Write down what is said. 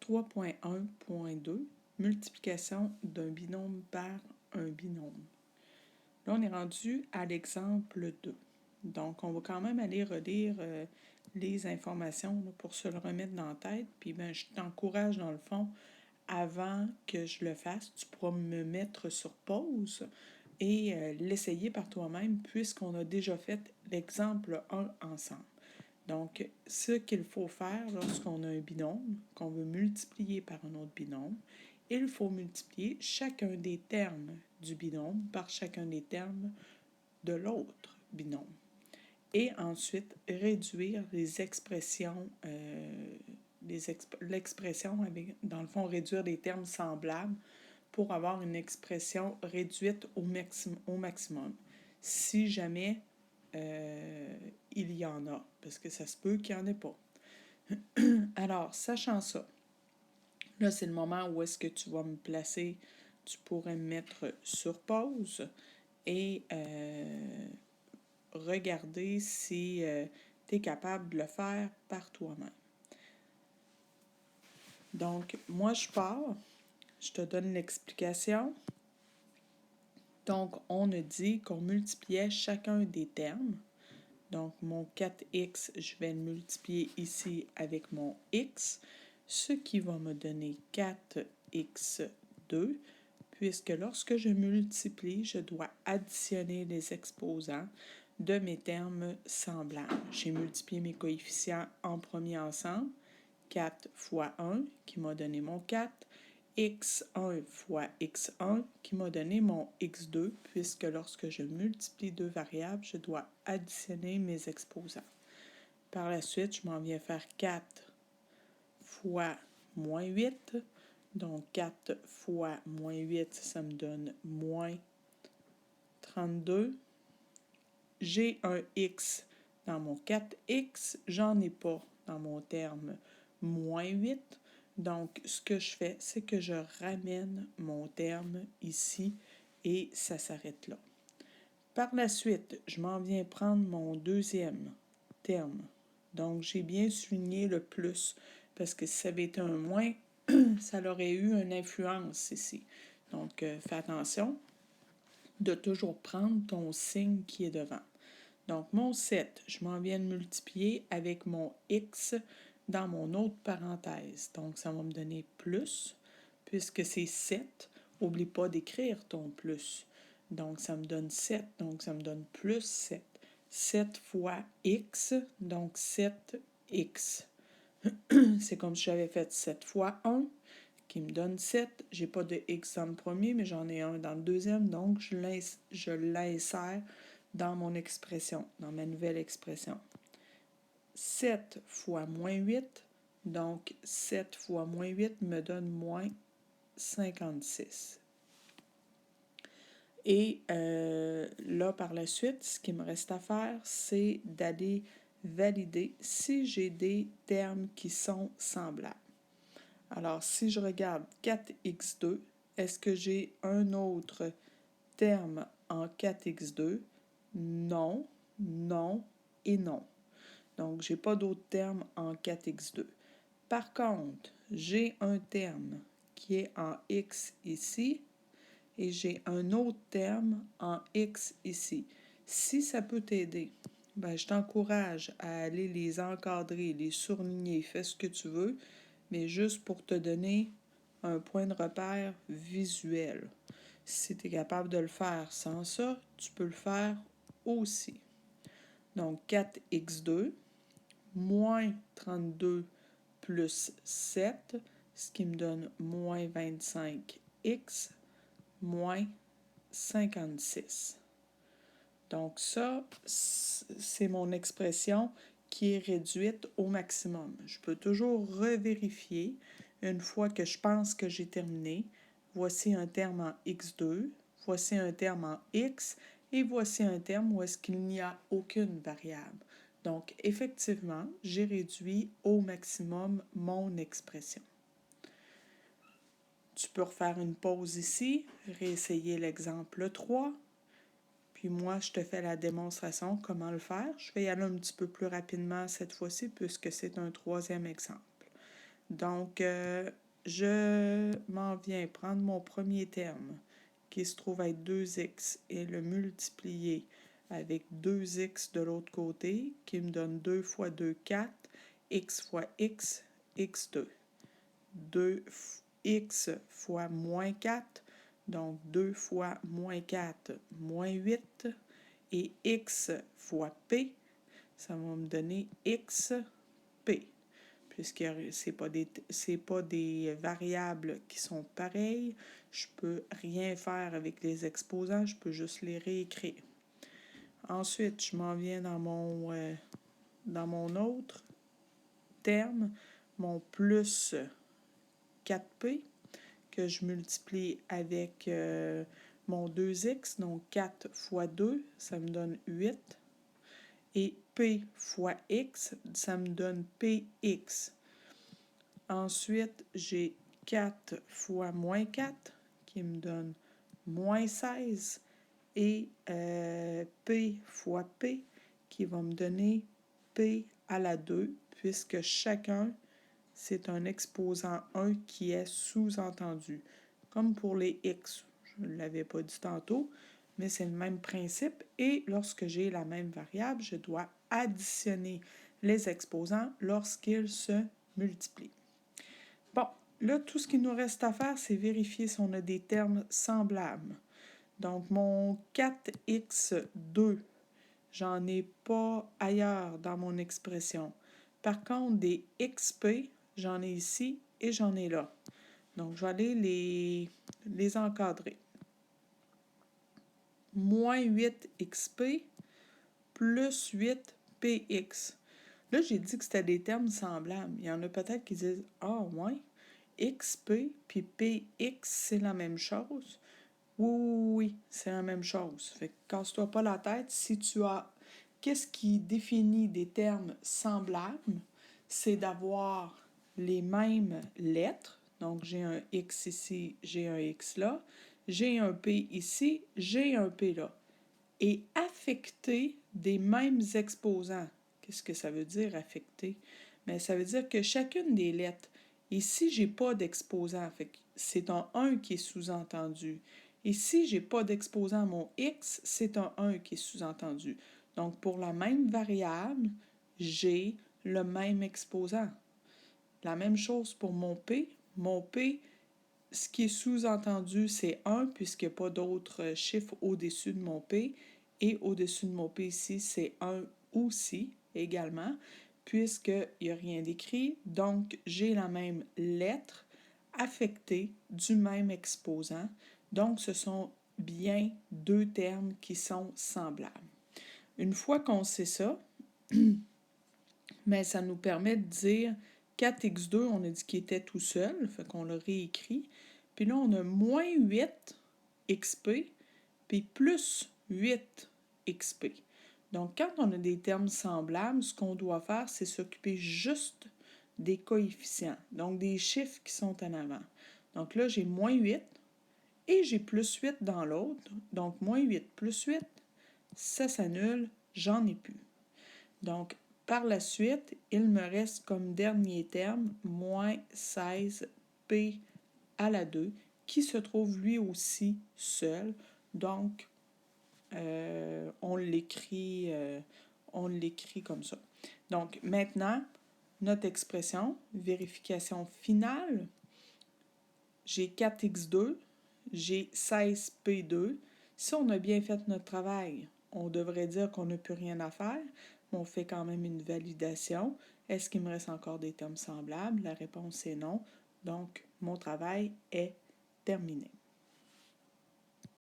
3.1.2, multiplication d'un binôme par un binôme. Là, on est rendu à l'exemple 2. Donc, on va quand même aller relire les informations là, pour se le remettre dans la tête. Puis, je t'encourage, dans le fond, avant que je le fasse, tu pourras me mettre sur pause et l'essayer par toi-même, puisqu'on a déjà fait l'exemple 1 ensemble. Donc, ce qu'il faut faire lorsqu'on a un binôme, qu'on veut multiplier par un autre binôme, il faut multiplier chacun des termes du binôme par chacun des termes de l'autre binôme. Et ensuite, réduire les expressions, l'expression avec, dans le fond, réduire les termes semblables pour avoir une expression réduite au maximum. Si jamais il y en a, parce que ça se peut qu'il n'y en ait pas. Alors, sachant ça, là, c'est le moment où est-ce que tu vas me placer, tu pourrais me mettre sur pause et regarder si tu es capable de le faire par toi-même. Donc, moi, je pars, je te donne l'explication. Donc, on a dit qu'on multipliait chacun des termes. Donc, mon 4x, je vais le multiplier ici avec mon x, ce qui va me donner 4x2, puisque lorsque je multiplie, je dois additionner les exposants de mes termes semblables. J'ai multiplié mes coefficients en premier ensemble, 4 fois 1, qui m'a donné mon 4, x1 fois x1 qui m'a donné mon x2, puisque lorsque je multiplie deux variables, je dois additionner mes exposants. Par la suite, je m'en viens faire 4 fois moins 8. Donc, 4 fois moins 8, ça me donne moins 32. J'ai un x dans mon 4x, j'en ai pas dans mon terme moins 8. Donc, ce que je fais, c'est que je ramène mon terme ici et ça s'arrête là. Par la suite, je m'en viens prendre mon deuxième terme. Donc, j'ai bien souligné le plus parce que si ça avait été un moins, ça aurait eu une influence ici. Donc, fais attention de toujours prendre ton signe qui est devant. Donc, mon 7, je m'en viens de multiplier avec mon x dans mon autre parenthèse. Donc, ça va me donner plus, puisque c'est 7. N'oublie pas d'écrire ton plus. Donc, ça me donne 7. Donc, ça me donne plus 7. 7 fois x, donc 7x. C'est comme si j'avais fait 7 fois 1, qui me donne 7. Je n'ai pas de x dans le premier, mais j'en ai un dans le deuxième. Donc, je l'insère dans mon expression, dans ma nouvelle expression. 7 fois moins 8, donc 7 fois moins 8 me donne moins 56. Et là, par la suite, ce qui me reste à faire, c'est d'aller valider si j'ai des termes qui sont semblables. Alors, si je regarde 4x2, est-ce que j'ai un autre terme en 4x2? Non, non et non. Donc, je n'ai pas d'autres termes en 4x2. Par contre, j'ai un terme qui est en x ici et j'ai un autre terme en x ici. Si ça peut t'aider, je t'encourage à aller les encadrer, les surligner, fais ce que tu veux, mais juste pour te donner un point de repère visuel. Si tu es capable de le faire sans ça, tu peux le faire aussi. Donc, 4x2 moins 32 plus 7, ce qui me donne moins 25x moins 56. Donc, ça, c'est mon expression qui est réduite au maximum. Je peux toujours revérifier une fois que je pense que j'ai terminé. Voici un terme en x2, voici un terme en x, et voici un terme où est-ce qu'il n'y a aucune variable. Donc, effectivement, j'ai réduit au maximum mon expression. Tu peux refaire une pause ici, réessayer l'exemple 3. Puis moi, je te fais la démonstration, comment le faire. Je vais y aller un petit peu plus rapidement cette fois-ci, puisque c'est un troisième exemple. Donc, je m'en viens prendre mon premier terme, qui se trouve être 2x, et le multiplier avec 2x de l'autre côté, qui me donne 2 fois 2, 4, x fois x, x2. 2x fois moins 4, donc 2 fois moins 4, moins 8, et x fois p, ça va me donner xp. Puisque c'est pas des variables qui sont pareilles, je peux rien faire avec les exposants, je peux juste les réécrire. Ensuite, je m'en viens dans mon autre terme, mon plus 4p, que je multiplie avec mon 2x, donc 4 fois 2, ça me donne 8. Et p fois x, ça me donne px. Ensuite, j'ai 4 fois moins 4, qui me donne moins 16. Et p fois p, qui va me donner p à la 2, puisque chacun, c'est un exposant 1 qui est sous-entendu. Comme pour les x, je ne l'avais pas dit tantôt, mais c'est le même principe. Et lorsque j'ai la même variable, je dois additionner les exposants lorsqu'ils se multiplient. Bon, là, tout ce qu'il nous reste à faire, c'est vérifier si on a des termes semblables. Donc, mon 4x2, j'en ai pas ailleurs dans mon expression. Par contre, des xp, j'en ai ici et j'en ai là. Donc, je vais aller les encadrer. Moins 8xp plus 8px. Là, j'ai dit que c'était des termes semblables. Il y en a peut-être qui disent « Ah, ouais, xp puis px, c'est la même chose. » Oui, c'est la même chose. Fait que casse-toi pas la tête. Si tu as... Qu'est-ce qui définit des termes semblables? C'est d'avoir les mêmes lettres. Donc, j'ai un X ici, j'ai un X là. J'ai un P ici, j'ai un P là. Et affecter des mêmes exposants. Qu'est-ce que ça veut dire, affecter? Mais ça veut dire que chacune des lettres, ici, j'ai pas d'exposant. Fait que c'est un 1 qui est sous-entendu. Et si j'ai pas d'exposant à mon x, c'est un 1 qui est sous-entendu. Donc, pour la même variable, j'ai le même exposant. La même chose pour mon p. Mon p, ce qui est sous-entendu, c'est 1, puisqu'il n'y a pas d'autres chiffres au-dessus de mon p. Et au-dessus de mon p ici, c'est 1 aussi, également, puisqu'il n'y a rien d'écrit. Donc, j'ai la même lettre affectée du même exposant. Donc, ce sont bien deux termes qui sont semblables. Une fois qu'on sait ça, mais ça nous permet de dire 4x2, on a dit qu'il était tout seul, fait qu'on l'a réécrit. Puis là, on a moins 8xp, puis plus 8xp. Donc, quand on a des termes semblables, ce qu'on doit faire, c'est s'occuper juste des coefficients, donc des chiffres qui sont en avant. Donc là, j'ai moins 8 et j'ai plus 8 dans l'autre. Donc, moins 8 plus 8, ça s'annule, j'en ai plus. Donc, par la suite, il me reste comme dernier terme moins 16p à la 2, qui se trouve lui aussi seul. Donc, on l'écrit comme ça. Donc, maintenant, notre expression, vérification finale, j'ai 4x2, j'ai 16p2. Si on a bien fait notre travail, on devrait dire qu'on n'a plus rien à faire, mais on fait quand même une validation. Est-ce qu'il me reste encore des termes semblables? La réponse est non. Donc, mon travail est terminé.